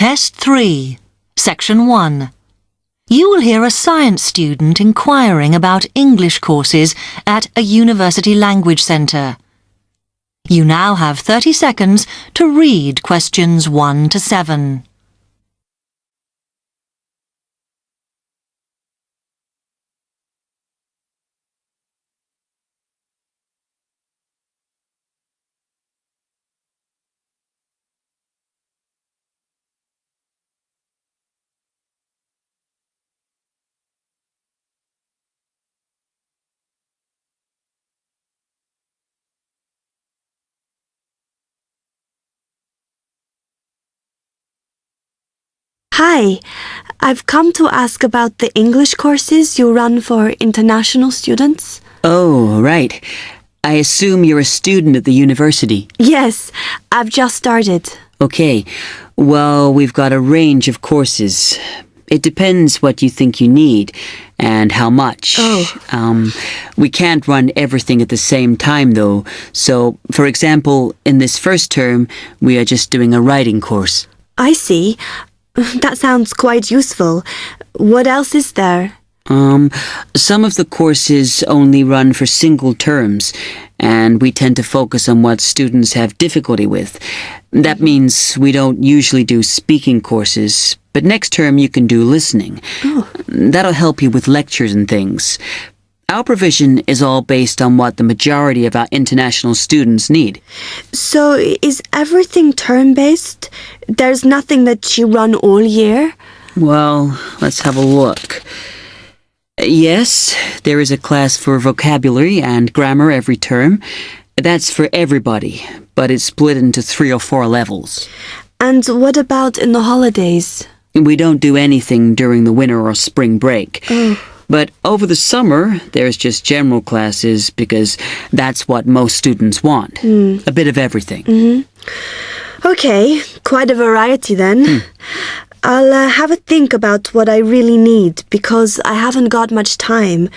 Test 3, Section 1. You will hear a science student inquiring about English courses at a university language centre. You now have 30 seconds to read questions 1 to 7. Hi, I've come to ask about the English courses you run for international students. Oh, right. I assume you're a student at the university. Yes, I've just started. Okay. Well, we've got a range of courses. It depends what you think you need and how much. We can't run everything at the same time, though. So, for example, in this first term, we are just doing a writing course. I see. That sounds quite useful. What else is there? Some of the courses only run for single terms, and we tend to focus on what students have difficulty with. That means we don't usually do speaking courses, but next term you can do listening. That'll help you with lectures and things. Our provision is all based on what the majority of our international students need. So, is everything term-based? There's nothing that you run all year? Well, let's have a look. Yes, there is a class for vocabulary and grammar every term. That's for everybody, but it's split into 3 or 4 levels. And what about in the holidays? We don't do anything during the winter or spring break. But over the summer, there's just general classes because that's what most students want. A bit of everything. Okay, quite a variety then. I'll have a think about what I really need because I haven't got much time.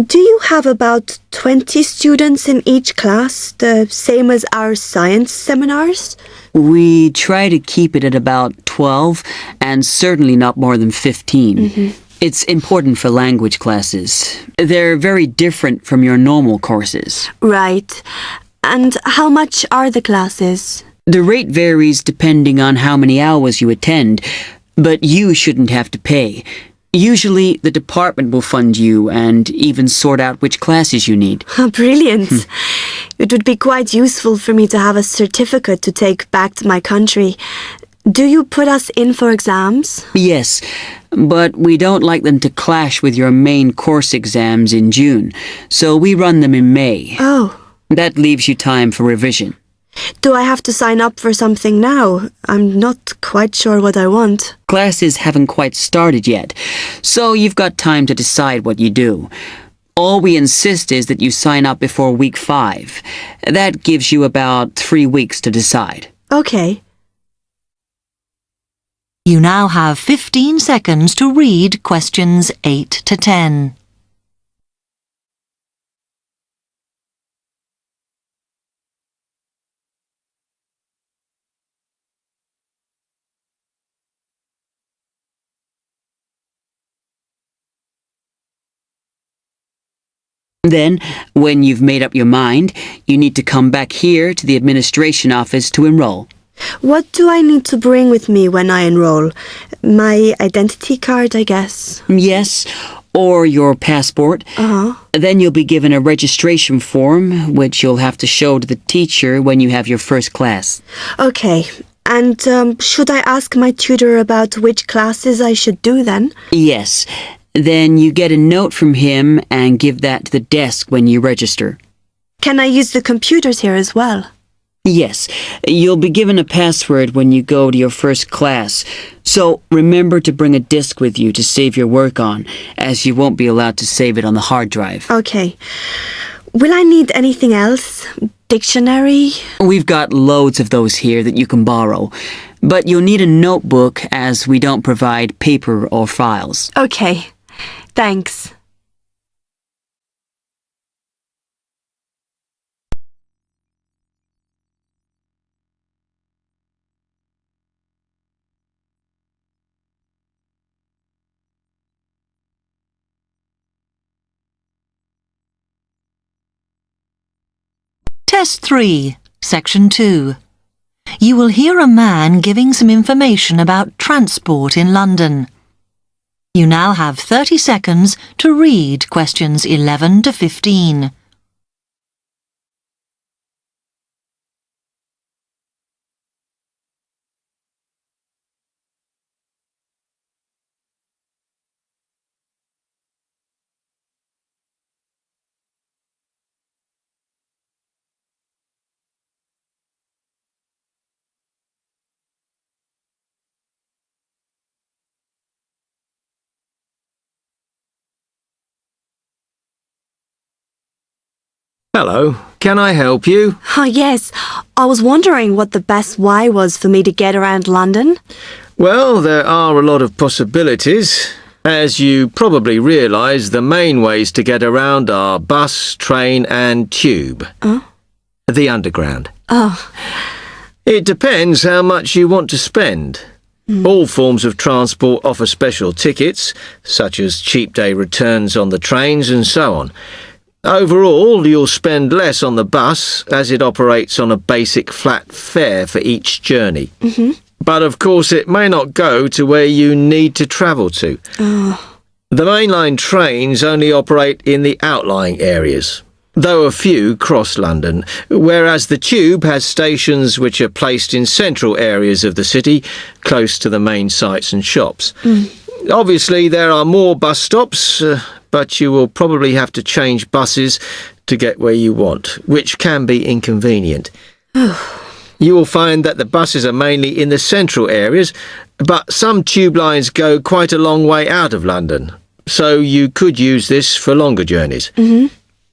Do you have about 20 students in each class, the same as our science seminars? We try to keep it at about 12 and certainly not more than 15. It's important for language classes. They're very different from your normal courses. Right. And how much are the classes? The rate varies depending on how many hours you attend, but you shouldn't have to pay. Usually, the department will fund you and even sort out which classes you need. Brilliant. It would be quite useful for me to have a certificate to take back to my country. Do you put us in for exams? Yes, but we don't like them to clash with your main course exams in June, so we run them in May. Oh. That leaves you time for revision. Do I have to sign up for something now? I'm not quite sure what I want. Classes haven't quite started yet, so you've got time to decide what you do. All we insist is that you sign up before week 5. That gives you about 3 weeks to decide. Okay. You now have 15 seconds to read questions 8 to 10. Then, when you've made up your mind, you need to come back here to the administration office to enroll. What do I need to bring with me when I enroll? My identity card, I guess. Yes, or your passport. Then you'll be given a registration form, which you'll have to show to the teacher when you have your first class. Okay. And should I ask my tutor about which classes I should do then? Yes. Then you get a note from him and give that to the desk when you register. Can I use the computers here as well? Yes, you'll be given a password when you go to your first class, so remember to bring a disk with you to save your work on, as you won't be allowed to save it on the hard drive. Okay. Will I need anything else? Dictionary? We've got loads of those here that you can borrow, but you'll need a notebook as we don't provide paper or files. Okay. Thanks. Test 3, Section 2. You will hear a man giving some information about transport in London. You now have 30 seconds to read questions 11 to 15. Hello, can I help you? Oh, yes. I was wondering what the best way was for me to get around London. Well, there are a lot of possibilities. As you probably realise, the main ways to get around are bus, train and tube. Oh? The Underground. Oh. It depends how much you want to spend. All forms of transport offer special tickets, such as cheap day returns on the trains and so on. Overall, you'll spend less on the bus as it operates on a basic flat fare for each journey. But of course it may not go to where you need to travel to. The mainline trains only operate in the outlying areas, though a few cross London, whereas the tube has stations which are placed in central areas of the city, close to the main sites and shops. Obviously there are more bus stops, but you will probably have to change buses to get where you want, which can be inconvenient. You will find that the buses are mainly in the central areas, but some tube lines go quite a long way out of London, so you could use this for longer journeys.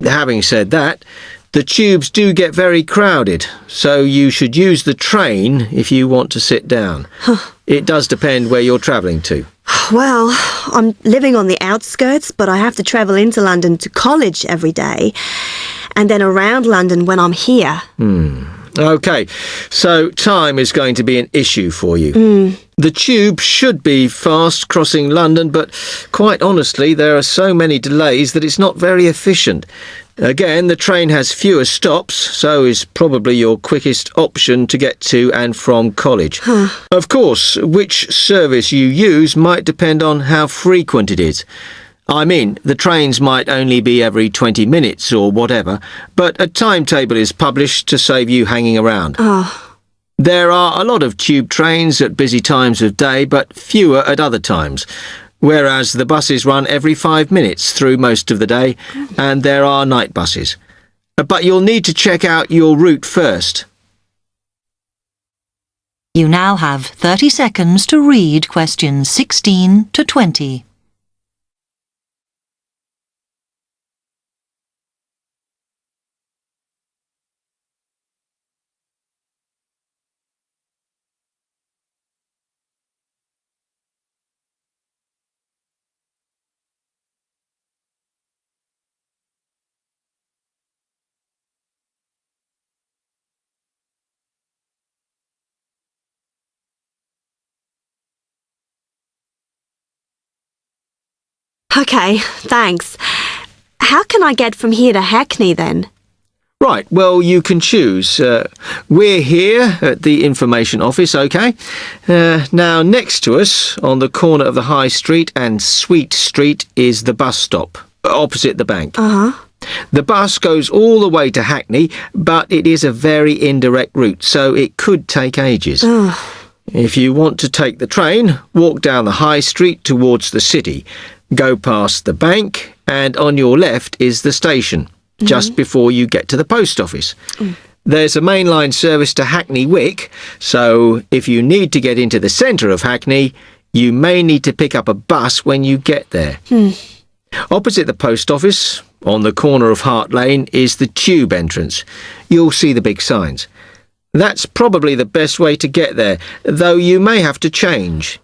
Having said that, the tubes do get very crowded, so you should use the train if you want to sit down. It does depend where you're travelling to. Well, I'm living on the outskirts, but I have to travel into London to college every day, and then around London when I'm here. OK, so time is going to be an issue for you. The tube should be fast crossing London, but quite honestly, there are so many delays that it's not very efficient. Again, the train has fewer stops, so is probably your quickest option to get to and from college. Of course, which service you use might depend on how frequent it is. I mean, the trains might only be every 20 minutes or whatever, but a timetable is published to save you hanging around. There are a lot of tube trains at busy times of day, but fewer at other times, whereas the buses run every 5 minutes through most of the day, and there are night buses. But you'll need to check out your route first. You now have 30 seconds to read questions 16 to 20. OK, thanks. How can I get from here to Hackney then? Right, well, you can choose. We're here at the information office, OK? Now, next to us, on the corner of the High Street and Sweet Street, is the bus stop, opposite the bank. The bus goes all the way to Hackney, but it is a very indirect route, so it could take ages. If you want to take the train, walk down the High Street towards the city. Go past the bank, and on your left is the station, just before you get to the post office. There's a mainline service to Hackney Wick, so if you need to get into the centre of Hackney, you may need to pick up a bus when you get there. Opposite the post office, on the corner of Hart Lane, is the tube entrance. You'll see the big signs. That's probably the best way to get there, though you may have to change.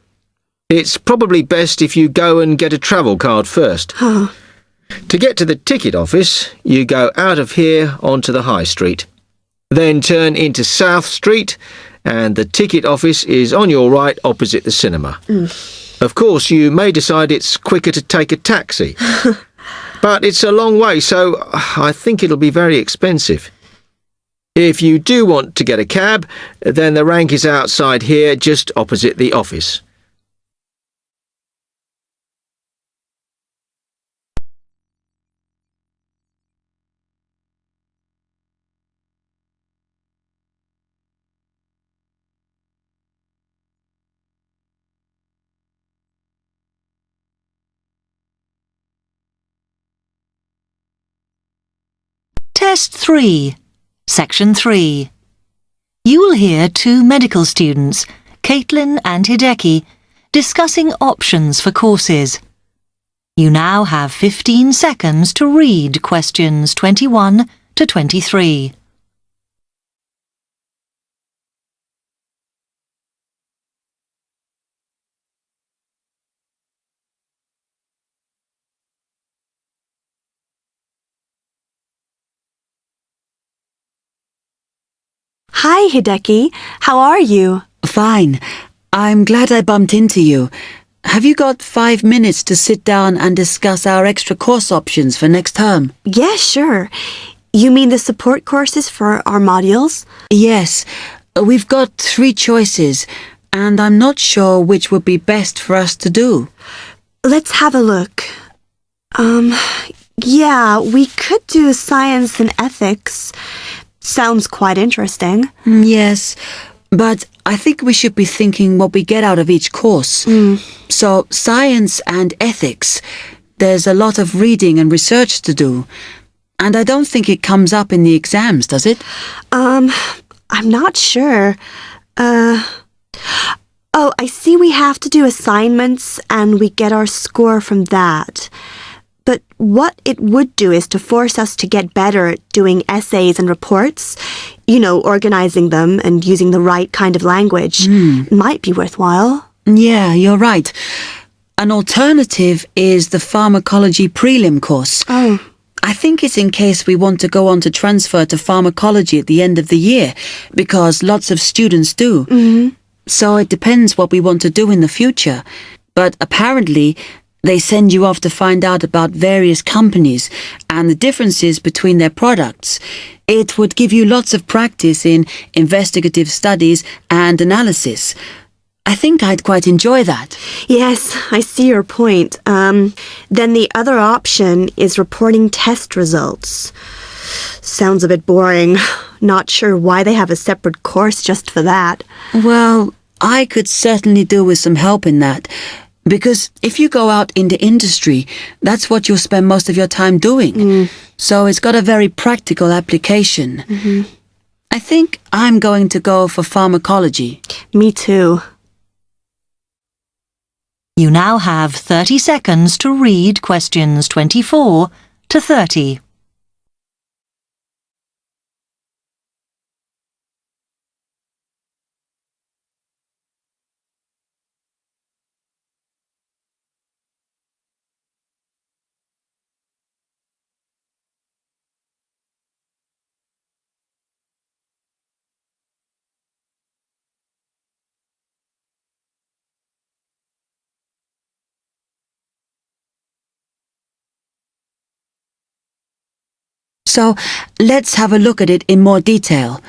It's probably best if you go and get a travel card first. To get to the ticket office, you go out of here onto the High Street. Then turn into South Street, and the ticket office is on your right opposite the cinema. Of course, you may decide it's quicker to take a taxi. But it's a long way, so I think it'll be very expensive. If you do want to get a cab, then the rank is outside here, just opposite the office. Test 3, Section 3. You will hear two medical students, Caitlin and Hideki, discussing options for courses. You now have 15 seconds to read questions 21 to 23. Hi, Hideki. How are you? Fine. I'm glad I bumped into you. Have you got 5 minutes to sit down and discuss our extra course options for next term? Yeah, sure. You mean the support courses for our modules? Yes. We've got 3 choices, and I'm not sure which would be best for us to do. Let's have a look. Yeah, we could do science and ethics. Sounds quite interesting. Yes, but I think we should be thinking what we get out of each course. So, science and ethics, there's a lot of reading and research to do. And I don't think it comes up in the exams, does it? I'm not sure. Oh, I see we have to do assignments and we get our score from that. But what it would do is to force us to get better at doing essays and reports. You know, organizing them and using the right kind of language. Might be worthwhile. Yeah, you're right. An alternative is the pharmacology prelim course. Oh. I think it's in case we want to go on to transfer to pharmacology at the end of the year, because lots of students do. So it depends what we want to do in the future. But apparently, they send you off to find out about various companies and the differences between their products. It would give you lots of practice in investigative studies and analysis. I think I'd quite enjoy that. Yes, I see your point. Then the other option is reporting test results. Sounds a bit boring. Not sure why they have a separate course just for that. Well, I could certainly do with some help in that. Because if you go out into industry, that's what you'll spend most of your time doing. So it's got a very practical application. I think I'm going to go for pharmacology. Me too. You now have 30 seconds to read questions 24 to 30. So let's have a look at it in more detail.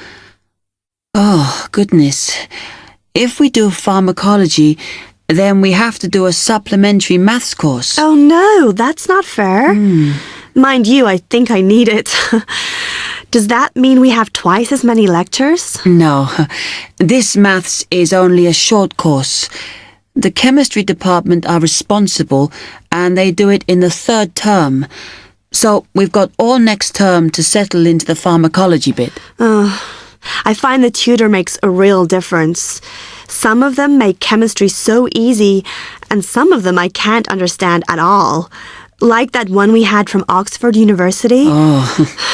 Oh, goodness. If we do pharmacology, then we have to do a supplementary maths course. Oh no, that's not fair. Mind you, I think I need it. Does that mean we have twice as many lectures? No, this maths is only a short course. The chemistry department are responsible and they do it in the 3rd term. So we've got all next term to settle into the pharmacology bit. I find the tutor makes a real difference. Some of them make chemistry so easy, and some of them I can't understand at all. Like that one we had from Oxford University.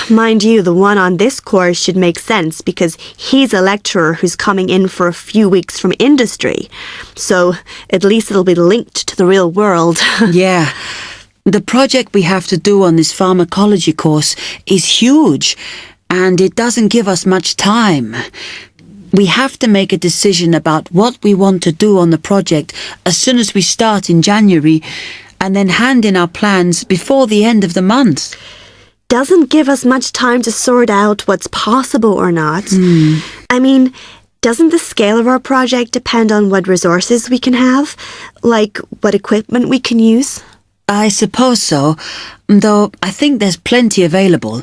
Mind you, the one on this course should make sense because he's a lecturer who's coming in for a few weeks from industry. So at least it'll be linked to the real world. Yeah. The project we have to do on this pharmacology course is huge, and it doesn't give us much time. We have to make a decision about what we want to do on the project as soon as we start in January, and then hand in our plans before the end of the month. doesn't give us much time to sort out what's possible or not. I mean, doesn't the scale of our project depend on what resources we can have? Like what equipment we can use? I suppose so, though I think there's plenty available.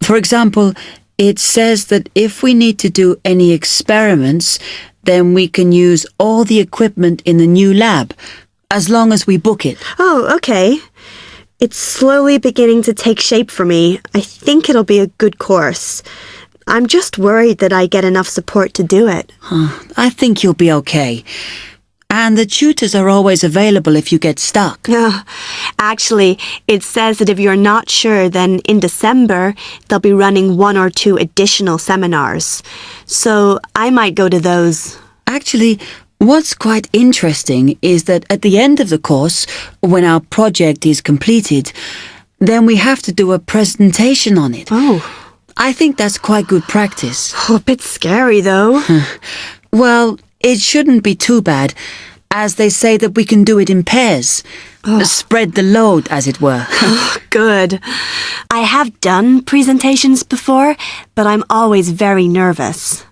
For example, it says that if we need to do any experiments, then we can use all the equipment in the new lab, as long as we book it. Oh, okay. It's slowly beginning to take shape for me. I think it'll be a good course. I'm just worried that I get enough support to do it. I think you'll be okay. And the tutors are always available if you get stuck. Actually, it says that if you're not sure, then in December, they'll be running 1 or 2 additional seminars. So I might go to those. Actually, what's quite interesting is that at the end of the course, when our project is completed, then we have to do a presentation on it. Oh. I think that's quite good practice. A bit scary, though. Well, it shouldn't be too bad, as they say that we can do it in pairs. Spread the load, as it were. Good. I have done presentations before, but I'm always very nervous.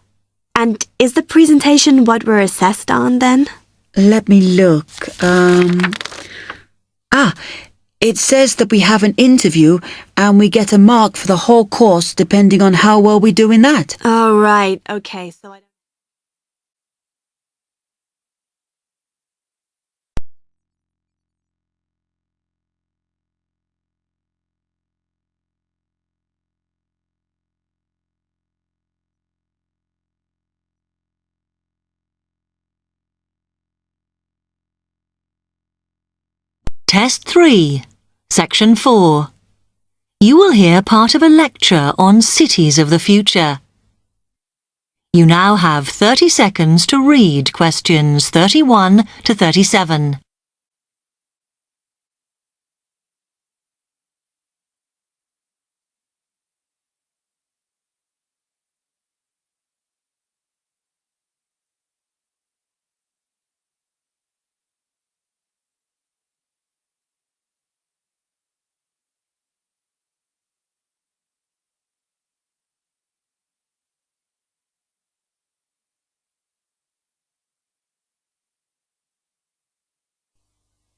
And is the presentation what we're assessed on, then? Let me look. It says that we have an interview and we get a mark for the whole course depending on how well we do in that. Oh, right. Okay, so I don't... Test 3, Section 4. You will hear part of a lecture on cities of the future. You now have 30 seconds to read questions 31 to 37.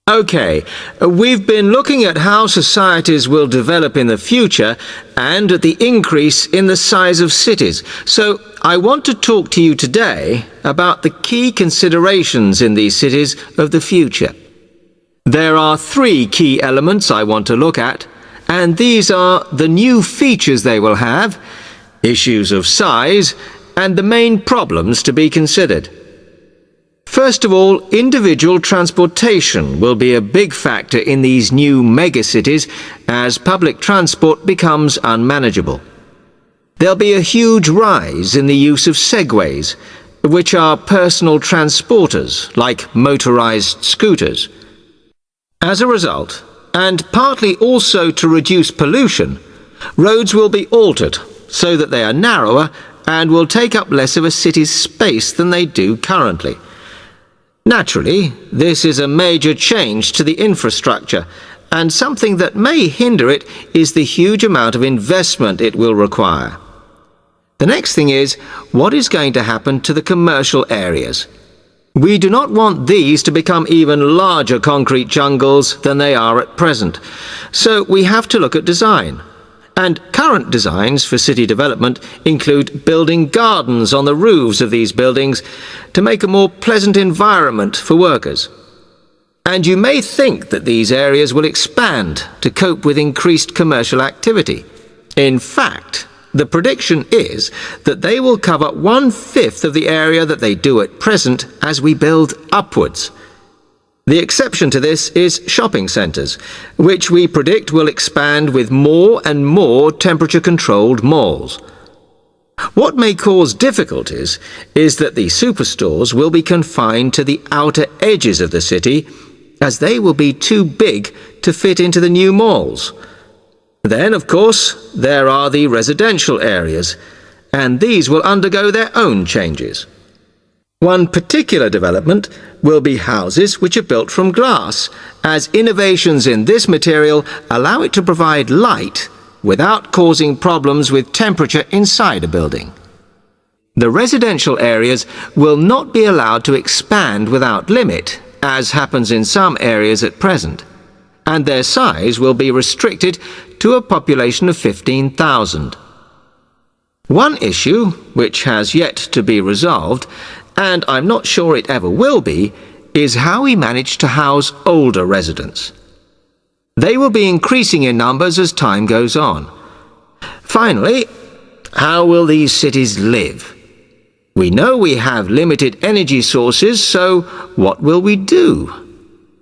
Okay, we've been looking at how societies will develop in the future and at the increase in the size of cities. So I want to talk to you today about the key considerations in these cities of the future. There are 3 key elements I want to look at, and these are the new features they will have, issues of size, and the main problems to be considered. First of all, individual transportation will be a big factor in these new megacities as public transport becomes unmanageable. There'll be a huge rise in the use of segways, which are personal transporters like motorized scooters. As a result, and partly also to reduce pollution, roads will be altered so that they are narrower and will take up less of a city's space than they do currently. Naturally, this is a major change to the infrastructure, and something that may hinder it is the huge amount of investment it will require. The next thing is, what is going to happen to the commercial areas? We do not want these to become even larger concrete jungles than they are at present, so we have to look at design. And current designs for city development include building gardens on the roofs of these buildings to make a more pleasant environment for workers. And you may think that these areas will expand to cope with increased commercial activity. In fact, the prediction is that they will cover 1/5 of the area that they do at present as we build upwards. The exception to this is shopping centres, which we predict will expand with more and more temperature-controlled malls. What may cause difficulties is that the superstores will be confined to the outer edges of the city, as they will be too big to fit into the new malls. Then, of course, there are the residential areas, and these will undergo their own changes. One particular development will be houses which are built from glass, as innovations in this material allow it to provide light without causing problems with temperature inside a building. The residential areas will not be allowed to expand without limit, as happens in some areas at present, and their size will be restricted to a population of 15,000. One issue, which has yet to be resolved, and I'm not sure it ever will be, is how we manage to house older residents. They will be increasing in numbers as time goes on. Finally, how will these cities live? We know we have limited energy sources, so what will we do?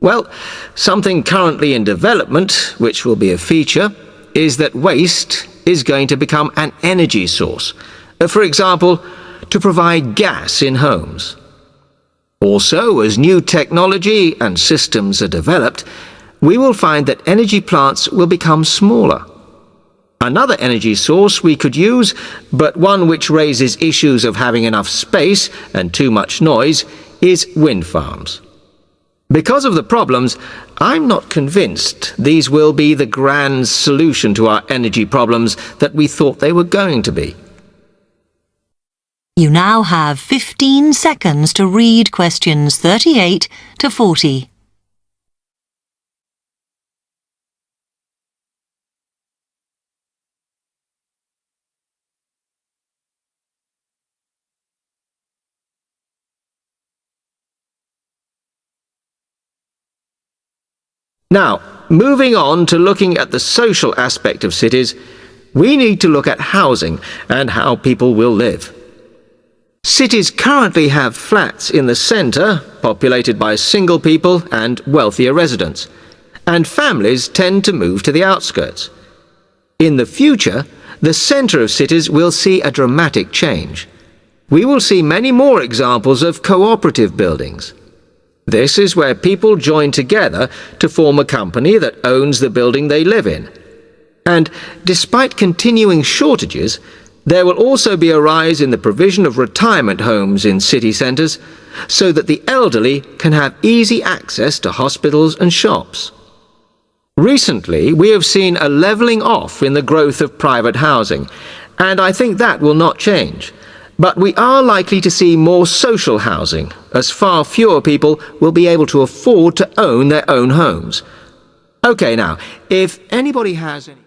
Well, something currently in development, which will be a feature, is that waste is going to become an energy source. For example, to provide gas in homes. Also, as new technology and systems are developed, we will find that energy plants will become smaller. Another energy source we could use, but one which raises issues of having enough space and too much noise, is wind farms. Because of the problems, I'm not convinced these will be the grand solution to our energy problems that we thought they were going to be. You now have 15 seconds to read questions 38 to 40. Now, moving on to looking at the social aspect of cities, we need to look at housing and how people will live. Cities currently have flats in the centre, populated by single people and wealthier residents, and families tend to move to the outskirts. In the future, the centre of cities will see a dramatic change. We will see many more examples of cooperative buildings. This is where people join together to form a company that owns the building they live in. And despite continuing shortages, there will also be a rise in the provision of retirement homes in city centres, so that the elderly can have easy access to hospitals and shops. Recently, we have seen a levelling off in the growth of private housing, and I think that will not change. But we are likely to see more social housing, as far fewer people will be able to afford to own their own homes. OK, now, if anybody has any...